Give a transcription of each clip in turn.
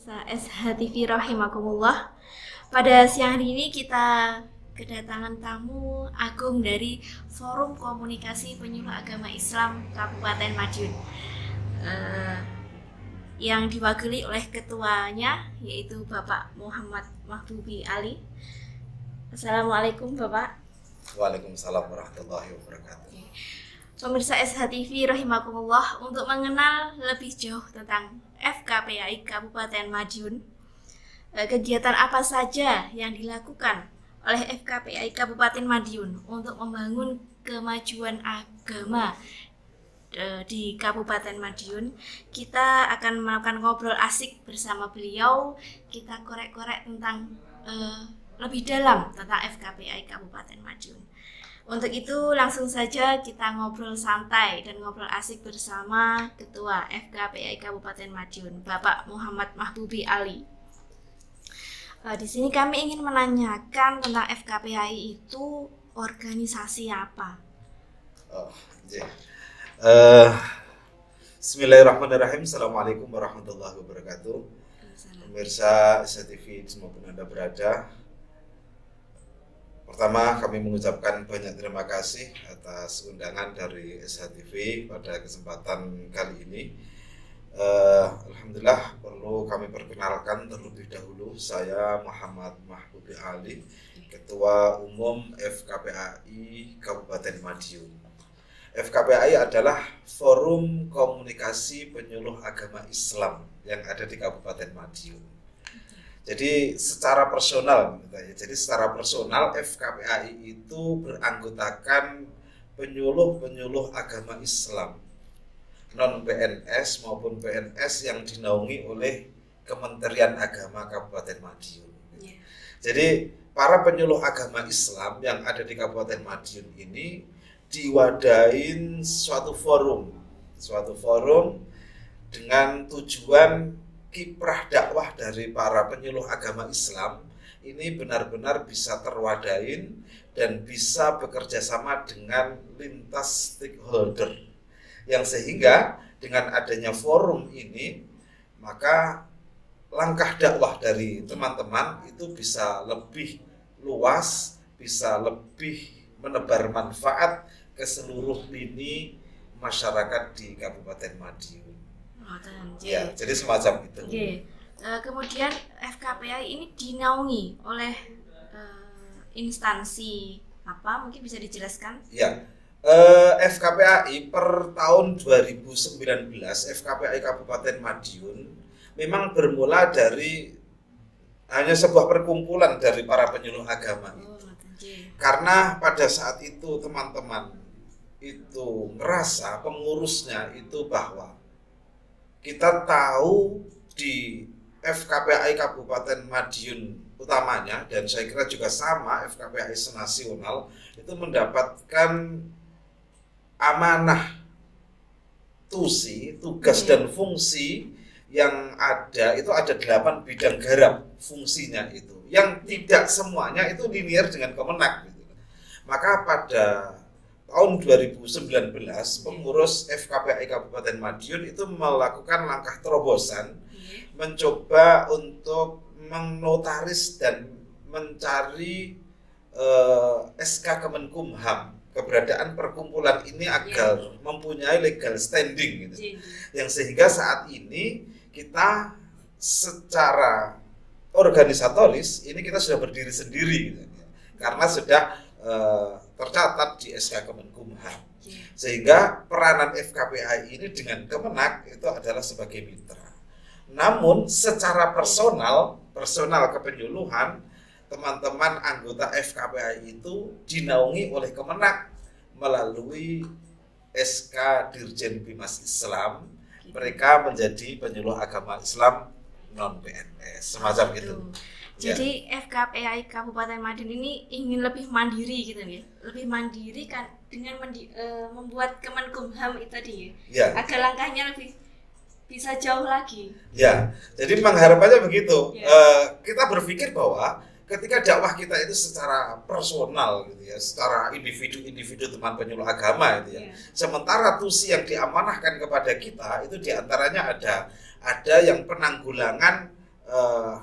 Pemirsa SHTV rahimakumullah. Pada siang hari ini kita kedatangan tamu agung dari Forum Komunikasi Penyuluh Agama Islam Kabupaten Madiun, yang diwakili oleh ketuanya yaitu Bapak Muhammad Mahbubi Ali. Assalamualaikum Bapak. Waalaikumsalam warahmatullahi wabarakatuh. Pemirsa SHTV rahimakumullah, untuk mengenal lebih jauh tentang FKPAI Kabupaten Madiun, kegiatan apa saja yang dilakukan oleh FKPAI Kabupaten Madiun untuk membangun kemajuan agama di Kabupaten Madiun, kita akan melakukan ngobrol asik bersama beliau. Kita korek-korek tentang lebih dalam tentang FKPAI Kabupaten Madiun. Untuk itu langsung saja kita ngobrol santai dan ngobrol asik bersama Ketua FKPAI Kabupaten Madiun, Bapak Muhammad Mahbubi Ali. Di sini kami ingin menanyakan tentang FKPAI itu organisasi apa? Bismillahirrahmanirrahim. Assalamualaikum warahmatullahi wabarakatuh. Pemirsa SHTV dimanapun Anda berada, pertama kami mengucapkan banyak terima kasih atas undangan dari SHTV pada kesempatan kali ini. Alhamdulillah, perlu kami perkenalkan terlebih dahulu, saya Muhammad Mahbubi Ali, Ketua Umum FKPAI Kabupaten Madiun. FKPAI adalah Forum Komunikasi Penyuluh Agama Islam yang ada di Kabupaten Madiun. Jadi secara personal FKPAI itu beranggotakan penyuluh-penyuluh agama Islam non PNS maupun PNS yang dinaungi oleh Kementerian Agama Kabupaten Madiun. Jadi para penyuluh agama Islam yang ada di Kabupaten Madiun ini diwadain suatu forum dengan tujuan kiprah dakwah dari para penyuluh agama Islam ini benar-benar bisa terwadain dan bisa bekerja sama dengan lintas stakeholder, yang sehingga dengan adanya forum ini maka langkah dakwah dari teman-teman itu bisa lebih luas, bisa lebih menebar manfaat ke seluruh lini masyarakat di Kabupaten Madiun. Ya, jadi semacam itu. Kemudian FKPAI ini dinaungi oleh instansi apa? Mungkin bisa dijelaskan? Ya, FKPAI per tahun 2019 FKPAI Kabupaten Madiun memang bermula dari hanya sebuah perkumpulan dari para penyuluh agama. Karena pada saat itu teman-teman itu merasa pengurusnya itu bahwa kita tahu di FKPAI Kabupaten Madiun utamanya, dan saya kira juga sama FKPAI senasional, itu mendapatkan amanah tugas dan fungsi yang ada, itu ada 8 bidang garap fungsinya itu, yang tidak semuanya itu linear dengan Kemenak gitu. Maka pada tahun 2019 pengurus FKPAI Kabupaten Madiun itu melakukan langkah terobosan, mencoba untuk menotaris dan mencari SK Kemenkumham keberadaan perkumpulan ini agar mempunyai legal standing gitu. Yang sehingga saat ini kita secara organisatoris ini kita sudah berdiri sendiri gitu, karena sudah tercatat di SK Kemenkumham. Sehingga peranan FKPAI ini dengan Kemenak itu adalah sebagai mitra. Namun secara personal kepenyuluhan, teman-teman anggota FKPAI itu dinaungi oleh Kemenak melalui SK Dirjen Bimas Islam. Mereka menjadi penyuluh agama Islam non PNS, semacam itu. Jadi FKPAI Kabupaten Madiun ini ingin lebih mandiri gitu ya, lebih mandiri kan dengan membuat Kemenkumham itu tadi ya, agar langkahnya lebih bisa jauh lagi. Ya, jadi mengharapannya begitu. Kita berpikir bahwa ketika dakwah kita itu secara personal gitu ya, secara individu teman penyuluh agama gitu ya. Sementara tusi yang diamanahkan kepada kita itu diantaranya ada yang penanggulangan eh,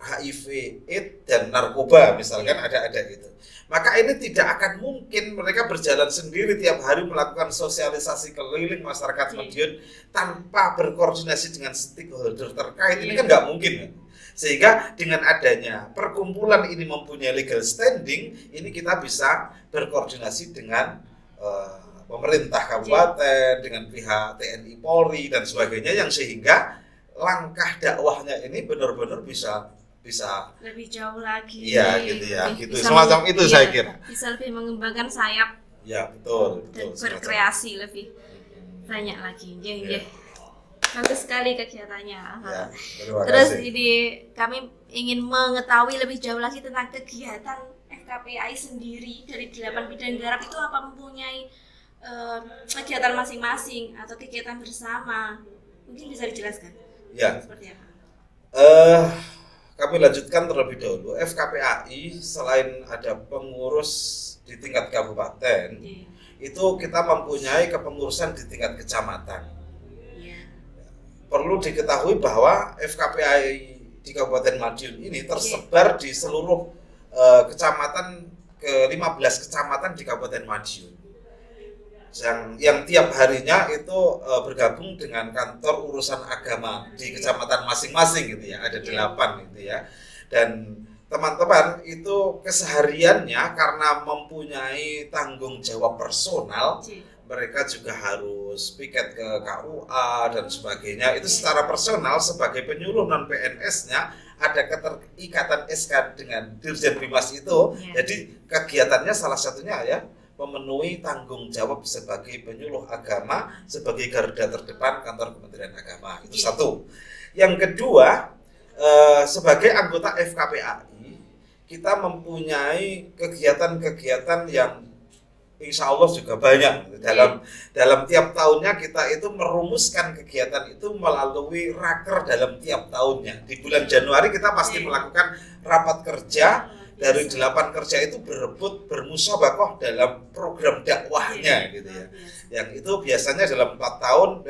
HIV, AIDS dan narkoba misalkan ada itu. Maka ini tidak akan mungkin mereka berjalan sendiri tiap hari melakukan sosialisasi keliling masyarakat Madiun tanpa berkoordinasi dengan stakeholder terkait. Ini kan nggak mungkin kan? Sehingga dengan adanya perkumpulan ini mempunyai legal standing, ini kita bisa berkoordinasi dengan pemerintah kabupaten, dengan pihak TNI Polri dan sebagainya, yang sehingga langkah dakwahnya ini benar-benar bisa lebih jauh lagi. Iya gitu ya, gitu semacam itu saya kira. Bisa lebih mengembangkan sayap. Ya betul. Dan berkreasi lebih banyak lagi. Ya. Bagus sekali kegiatannya. Ya, terus ini kami ingin mengetahui lebih jauh lagi tentang kegiatan FKPAI sendiri dari 8 bidang garap itu apa mempunyai kegiatan masing-masing atau kegiatan bersama. Mungkin bisa dijelaskan. Ya. Seperti apa? Kami lanjutkan terlebih dahulu. FKPAI selain ada pengurus di tingkat kabupaten, itu kita mempunyai kepengurusan di tingkat kecamatan. Perlu diketahui bahwa FKPAI di Kabupaten Madiun ini tersebar di seluruh kecamatan, ke-15 kecamatan di Kabupaten Madiun. Yang tiap harinya itu bergabung dengan kantor urusan agama di kecamatan masing-masing gitu ya, ada 8 gitu ya. Dan teman-teman itu kesehariannya karena mempunyai tanggung jawab personal, mereka juga harus piket ke KUA dan sebagainya. Itu secara personal sebagai penyuluh non PNS-nya ada keterikatan SK dengan Dirjen Bimas itu. Jadi kegiatannya salah satunya ya memenuhi tanggung jawab sebagai penyuluh agama, sebagai garda terdepan kantor Kementerian Agama. Itu satu. Yang kedua, sebagai anggota FKPAI, kita mempunyai kegiatan-kegiatan yang insya Allah juga banyak. Dalam tiap tahunnya kita itu merumuskan kegiatan itu melalui raker dalam tiap tahunnya. Di bulan Januari kita pasti melakukan rapat kerja. Dari 8 kerja itu berebut bermusyawarah dalam program dakwahnya gitu ya. Yang itu biasanya dalam 1 tahun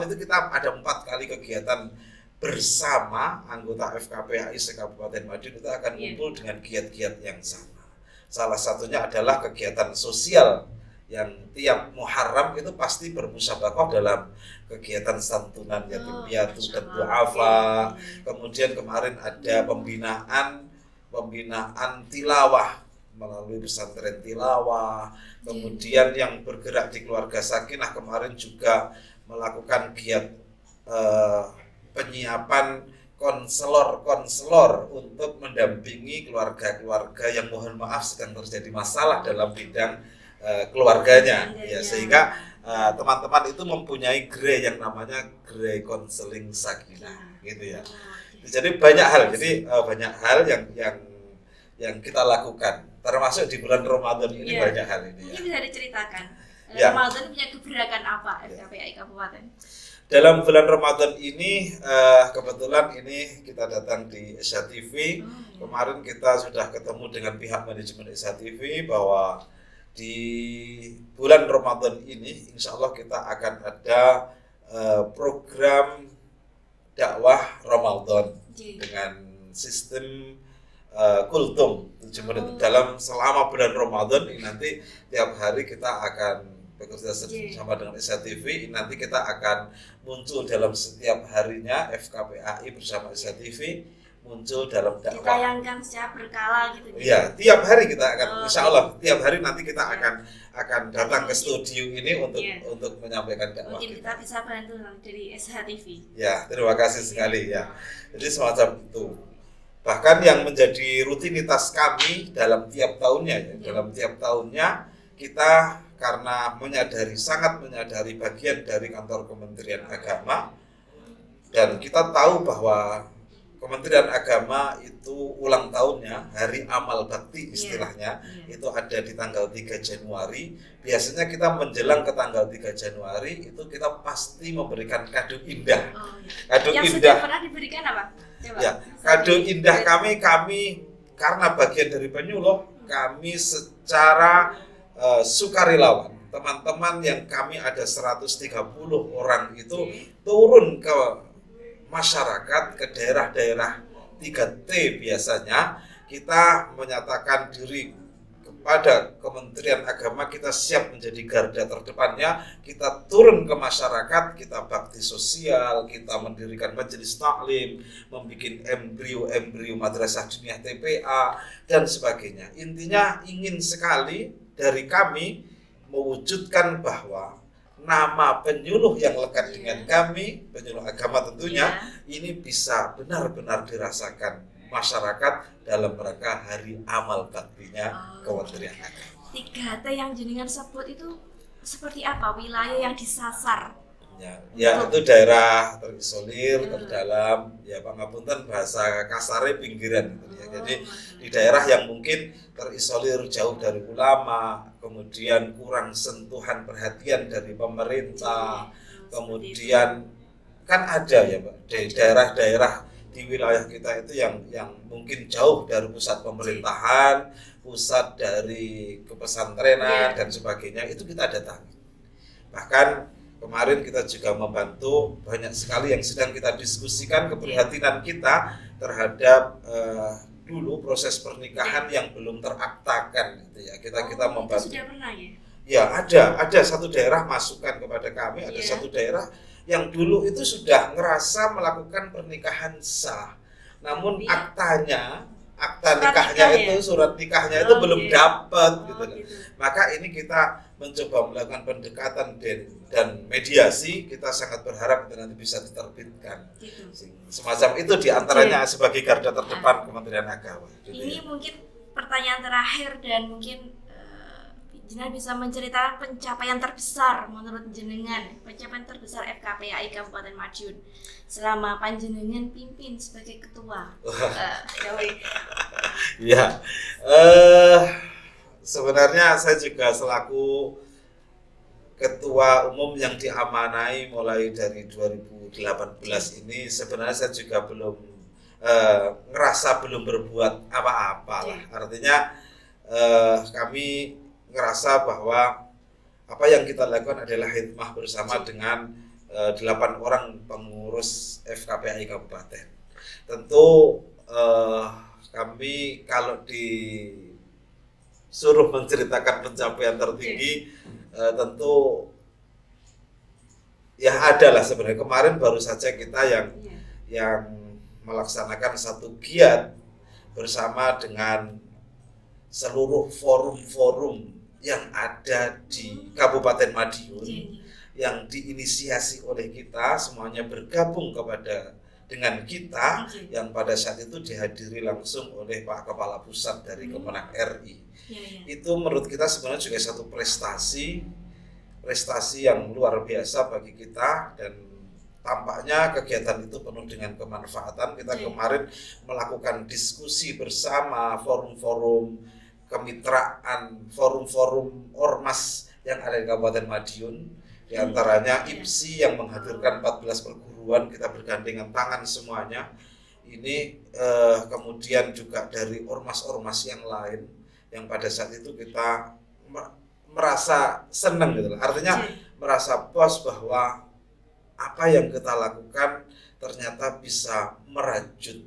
itu kita ada 4 kali kegiatan bersama anggota FKPAI se-Kabupaten Madiun itu akan kumpul dengan giat-giat yang sama. Salah satunya adalah kegiatan sosial yang tiap Muharram itu pasti bermusyawarah dalam kegiatan santunan yatim piatu dan duafa. Kemudian kemarin ada pembinaan tilawah melalui pesantren tilawah. Kemudian yang bergerak di keluarga sakinah kemarin juga melakukan giat penyiapan konselor untuk mendampingi keluarga-keluarga yang mohon maaf sedang terjadi masalah dalam bidang keluarganya ya, sehingga teman-teman itu mempunyai gerai yang namanya gerai konseling sakinah gitu ya. Jadi banyak hal yang kita lakukan, termasuk di bulan Ramadan ini banyak hal ini. Mungkin bisa diceritakan Ramadan punya keberagaman apa FKPAI Kabupaten? Dalam bulan Ramadan ini kebetulan ini kita datang di SHTV. Kemarin kita sudah ketemu dengan pihak manajemen SHTV bahwa di bulan Ramadan ini insya Allah kita akan ada program dakwah Ramadan dengan sistem kultum 7 menit. Dalam selama bulan Ramadan ini nanti tiap hari kita akan bekerja sama dengan SHTV. Nanti kita akan muncul dalam setiap harinya FKPAI bersama SHTV muncul dalam dakwah. Ditayangkan secara berkala gitu. Iya, tiap hari kita akan insya Allah tiap hari nanti kita akan datang ke studio ini untuk menyampaikan dakwah. Mungkin kita bisa bantu dari SHTV. Ya, terima kasih sekali ya. Jadi semacam itu. Bahkan yang menjadi rutinitas kami dalam tiap tahunnya kita karena sangat menyadari bagian dari kantor Kementerian Agama, dan kita tahu bahwa Kementerian Agama itu ulang tahunnya, hari amal bakti istilahnya, itu ada di tanggal 3 Januari. Biasanya kita menjelang ke tanggal 3 Januari itu kita pasti memberikan kado indah. Kado yang indah. Sudah pernah diberikan apa? Coba. Ya, kado indah kami karena bagian dari penyuluh, kami secara sukarelawan. Teman-teman yang kami ada 130 orang itu turun ke masyarakat ke daerah-daerah 3T biasanya kita menyatakan diri kepada Kementerian Agama, kita siap menjadi garda terdepannya, kita turun ke masyarakat, kita bakti sosial, kita mendirikan majelis taklim, membuat embrio madrasah diniyah TPA dan sebagainya. Intinya ingin sekali dari kami mewujudkan bahwa nama penyuluh yang lekat dengan kami, penyuluh agama tentunya, ini bisa benar-benar dirasakan masyarakat dalam rangka hari amal baktinya Kementerian Agama. 3T yang jenengan sebut itu seperti apa wilayah yang disasar? Ya itu daerah terisolir, terdalam, ya pangapunten bahasa kasarnya pinggiran gitu ya. Jadi di daerah yang mungkin terisolir jauh dari ulama, kemudian kurang sentuhan perhatian dari pemerintah, kemudian kan ada ya Pak, di daerah-daerah di wilayah kita itu yang mungkin jauh dari pusat pemerintahan, pusat dari kepesantrenan dan sebagainya, itu kita datangi. Bahkan kemarin kita juga membantu banyak sekali yang sedang kita diskusikan keprihatinan kita terhadap dulu proses pernikahan yang belum teraktakan gitu ya. Kita membantu. Itu sudah pernah ya? Ya, ada satu daerah masukan kepada kami, ada satu daerah yang dulu itu sudah ngerasa melakukan pernikahan sah, namun akta nikahnya itu, surat nikahnya itu belum dapat gitu. Maka ini kita mencoba melakukan pendekatan dan mediasi, kita sangat berharap itu nanti bisa diterbitkan. Semacam itu diantaranya sebagai garda terdepan Kementerian Agama. Ini mungkin pertanyaan terakhir dan mungkin jenengan bisa menceritakan pencapaian terbesar menurut jenengan, pencapaian terbesar FKPAI Kabupaten Madiun selama panjenengan pimpin sebagai ketua. Ya, sebenarnya saya juga selaku ketua umum yang diamanai mulai dari 2018 ini, sebenarnya saya juga belum ngerasa belum berbuat apa-apa lah. Artinya kami ngerasa bahwa apa yang kita lakukan adalah hikmah bersama dengan 8 orang pengurus FKPAI Kabupaten. Tentu kami kalau disuruh menceritakan pencapaian tertinggi, tentu ya ada lah sebenarnya. Kemarin baru saja kita yang melaksanakan satu giat bersama dengan seluruh forum-forum yang ada di Kabupaten Madiun yang diinisiasi oleh kita, semuanya bergabung dengan kita, yang pada saat itu dihadiri langsung oleh Pak Kepala Pusat dari Kemenak RI. Itu menurut kita sebenarnya juga satu prestasi yang luar biasa bagi kita, dan tampaknya kegiatan itu penuh dengan kemanfaatan. Kita kemarin melakukan diskusi bersama, forum-forum kemitraan, forum-forum ormas yang ada di Kabupaten Madiun, di antaranya IPSI yang menghadirkan 14 perguruan, kita bergandengan tangan semuanya. Ini kemudian juga dari ormas-ormas yang lain yang pada saat itu kita merasa senang gitu. Artinya merasa puas bahwa apa yang kita lakukan ternyata bisa merajut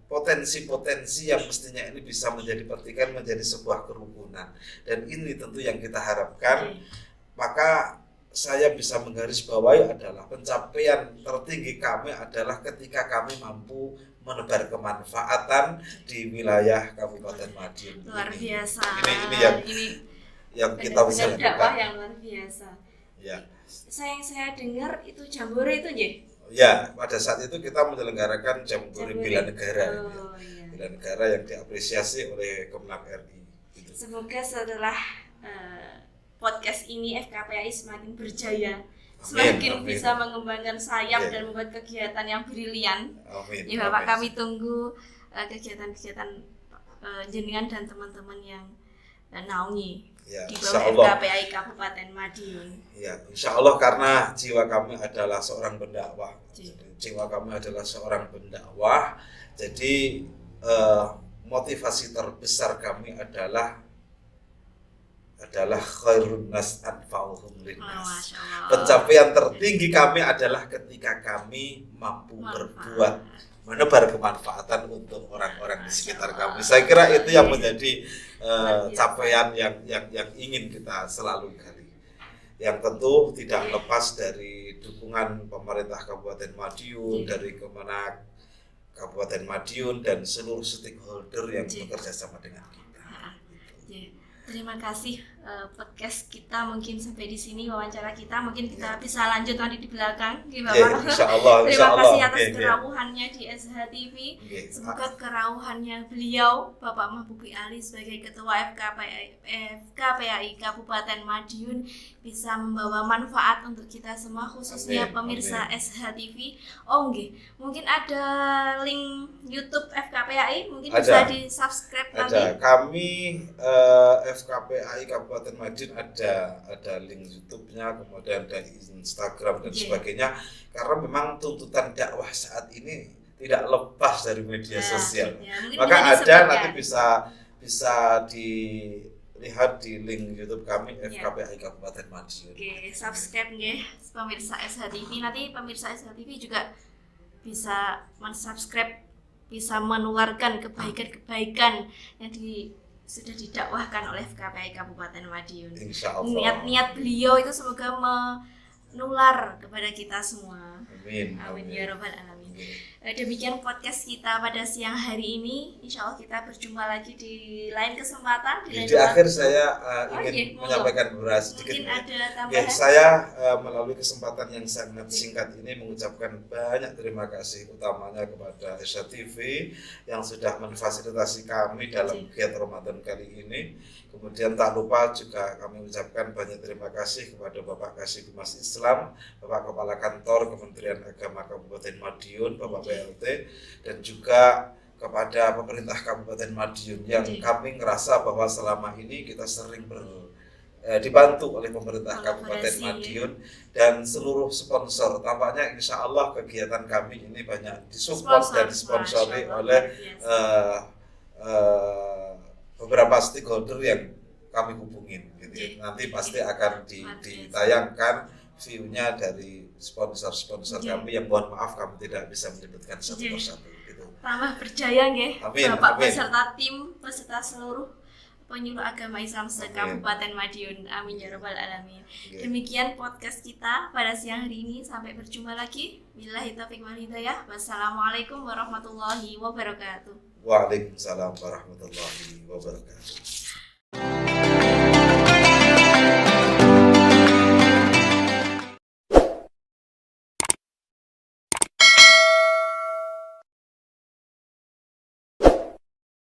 potensi-potensi yang mestinya ini bisa menjadi pertikaian, menjadi sebuah kerukunan, dan ini tentu yang kita harapkan. Maka saya bisa menggarisbawahi adalah pencapaian tertinggi kami adalah ketika kami mampu menebar kemanfaatan di wilayah Kabupaten Madiun. Luar biasa. Ini yang kita bisa lakukan. Dakwah yang luar biasa. Ya. Saya dengar itu jambore itu ya. Ya, pada saat itu kita menyelenggarakan jambore bela negara, bela negara yang diapresiasi oleh Kemenak RI. Gitu. Semoga setelah podcast ini FKPAI semakin berjaya, semakin bisa mengembangkan sayap dan membuat kegiatan yang brilian. Amin. Ya Bapak, kami tunggu kegiatan-kegiatan jenengan dan teman-teman yang naungi di bawah FKPAI Kabupaten Madiun. Ya, insya Allah, karena jiwa kami adalah seorang pendakwah. Jadi motivasi terbesar kami adalah adalah khairun nas anfa'uhum linnas. Masya Allah. Pencapaian tertinggi kami adalah ketika kami mampu berbuat menebar kemanfaatan untuk orang-orang di sekitar kami. Saya kira itu yang menjadi capaian yang ingin kita selalu gali. Yang tentu tidak lepas dari dukungan pemerintah Kabupaten Madiun, dari Kemenak Kabupaten Madiun dan seluruh stakeholder yang bekerja sama dengan kita. Terima kasih podcast kita mungkin sampai di sini, wawancara kita mungkin kita bisa lanjut nanti di belakang, Bapak. Insyaallah. Terima kasih atas kerawuhannya di SH TV. Semoga kerawuhannya beliau Bapak Mahbubi Ali sebagai Ketua FKPAI Kabupaten Madiun bisa membawa manfaat untuk kita semua, khususnya pemirsa SH TV. Oh nggih, mungkin ada link YouTube FKPAI mungkin bisa di-subscribe nanti. Ada. Kami FKPAI Kabupaten Madiun ada link YouTube-nya, kemudian ada Instagram dan sebagainya, karena memang tuntutan dakwah saat ini tidak lepas dari media sosial. Maka ada nanti bisa dilihat di link YouTube kami FKPAI Kabupaten Madiun. Oke, subscribe nggih pemirsa SH TV. Nanti pemirsa SH TV juga bisa men-subscribe, bisa menularkan kebaikan-kebaikan yang sudah didakwahkan oleh FKPAI Kabupaten Madiun. Niat-niat beliau itu semoga menular kepada kita semua. Amin. Amin ya rabbal alamin. Demikian podcast kita pada siang hari ini. Insya Allah kita berjumpa lagi di lain kesempatan. Di akhir saya ingin menyampaikan beberapa sedikit. Mungkin ada tambahan. Saya melalui kesempatan yang sangat singkat ini mengucapkan banyak terima kasih utamanya kepada SH TV yang sudah memfasilitasi kami dalam kegiatan Ramadan kali ini. Kemudian tak lupa juga kami ucapkan banyak terima kasih kepada Bapak Kasih Humas Islam, Bapak Kepala Kantor Kementerian Agama Kabupaten Madiun, Bapak PLT, dan juga kepada pemerintah Kabupaten Madiun yang kami ngerasa bahwa selama ini kita sering dibantu oleh pemerintah Kabupaten Madiun dan seluruh sponsor. Tampaknya insya Allah kegiatan kami ini banyak disupport dan disponsori oleh beberapa stakeholder yang kami hubungin. Gitu. Nanti pasti akan ditayangkan view-nya dari sponsor-sponsor kami yang mohon maaf kami tidak bisa menyebutkan satu persatu. Gitu. Tambah berjaya nggih, Bapak amin. Beserta tim, beserta seluruh penyuluh agama Islam se-Kabupaten Madiun. Amin ya rabbal alamin. Demikian podcast kita pada siang hari ini. Sampai berjumpa lagi. Billahi taufiq wal hidayah. Wassalamualaikum warahmatullahi wabarakatuh. Waalaikumsalam warahmatullahi wabarakatuh.